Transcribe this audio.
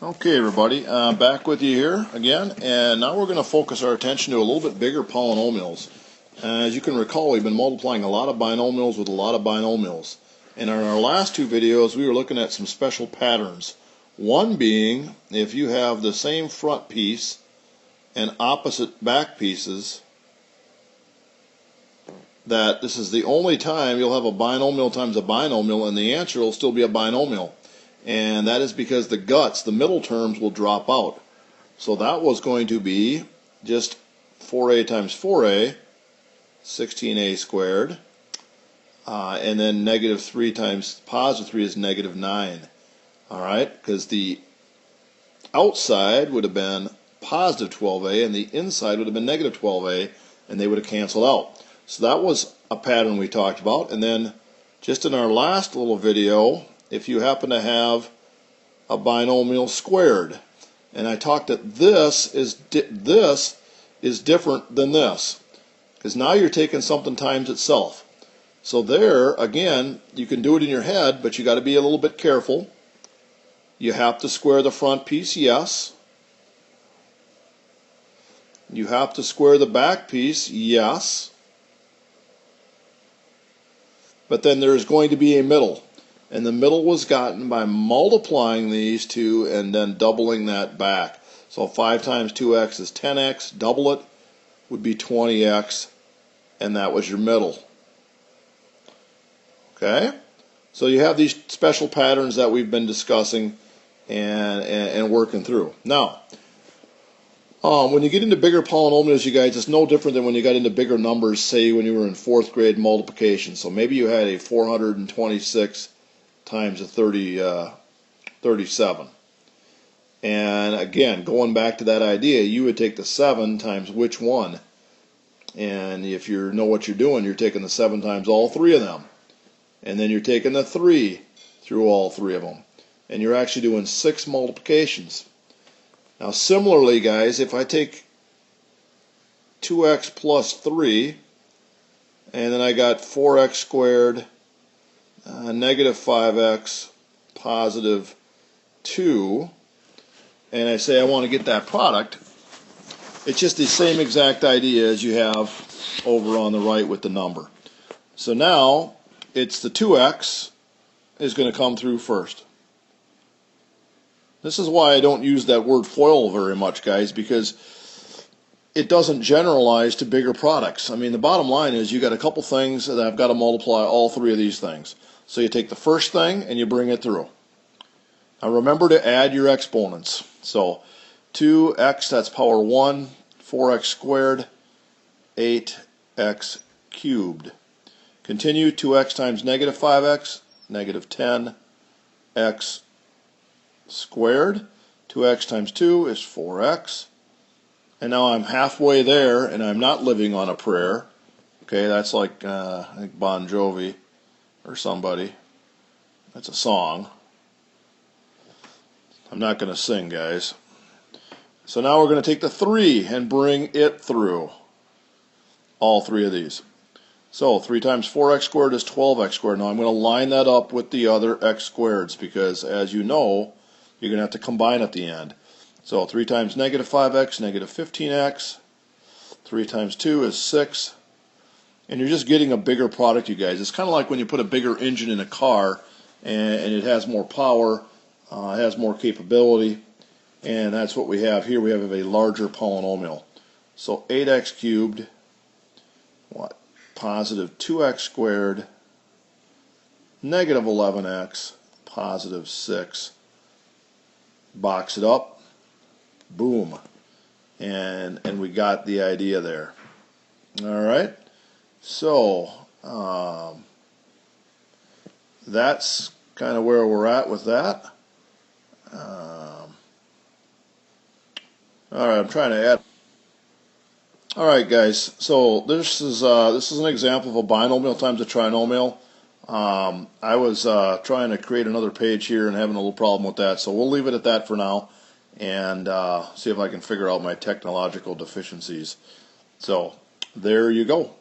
Okay, everybody, back with you here again, and now we're going to focus our attention to a little bit bigger polynomials. As you can recall, we've been multiplying a lot of binomials with a lot of binomials. And in our last two videos, we were looking at some special patterns. One being, if you have the same front piece and opposite back pieces, that this is the only time you'll have a binomial times a binomial, and the answer will still be a binomial. And that is because the guts, the middle terms, will drop out. So that was going to be just 4a times 4a, 16a squared, and then negative 3 times positive 3 is negative 9. All right, because the outside would have been positive 12a and the inside would have been negative 12a, and they would have canceled out. So that was a pattern we talked about. And then just in our last little video, if you happen to have a binomial squared, and I talked that this is different than this, because now you're taking something times itself. So there, again, you can do it in your head, but you got to be a little bit careful. You have to square the front piece, yes. You have to square the back piece, yes. But then there's going to be a middle. And the middle was gotten by multiplying these two and then doubling that back. So 5 times 2x is 10x, double it would be 20x, and that was your middle. Okay? So you have these special patterns that we've been discussing and working through. Now, when you get into bigger polynomials, you guys, it's no different than when you got into bigger numbers, say when you were in 4th grade multiplication. So maybe you had a 426 times a 37. And again, going back to that idea, you would take the 7 times which one? And if you know what you're doing, you're taking the 7 times all three of them. And then you're taking the 3 through all three of them. And you're actually doing 6 multiplications. Now similarly, guys, if I take 2x plus 3, and then I got 4x squared, negative 5x, positive 2, and I say I want to get that product, it's just the same exact idea as you have over on the right with the number. So now it's the 2x is going to come through first. This is why I don't use that word FOIL very much, guys, because it doesn't generalize to bigger products. I mean, the bottom line is you got a couple things that I've got to multiply all three of these things. So you take the first thing and you bring it through. Now remember to add your exponents. So 2x, that's power 1, 4x squared, 8x cubed. Continue, 2x times negative 5x, negative 10x squared. 2x times 2 is 4x. And now I'm halfway there, and I'm not living on a prayer. Okay, that's like I think Bon Jovi or somebody. That's a song. I'm not going to sing, guys. So now we're going to take the 3 and bring it through. All three of these. So 3 times 4x squared is 12x squared. Now I'm going to line that up with the other x squareds because, as you know, you're going to have to combine at the end. So 3 times negative 5x, negative 15x. 3 times 2 is 6. And you're just getting a bigger product, you guys. It's kind of like when you put a bigger engine in a car and it has more power, it has more capability, and that's what we have here. We have a larger polynomial. So 8x cubed, positive 2x squared, negative 11x, positive 6. Box it up, boom, and we got the idea there. All right, so that's kind of where we're at with that. All right, I'm trying to add. All right, guys. So this is an example of a binomial times a trinomial. I was trying to create another page here and having a little problem with that, so we'll leave it at that for now and see if I can figure out my technological deficiencies. So there you go.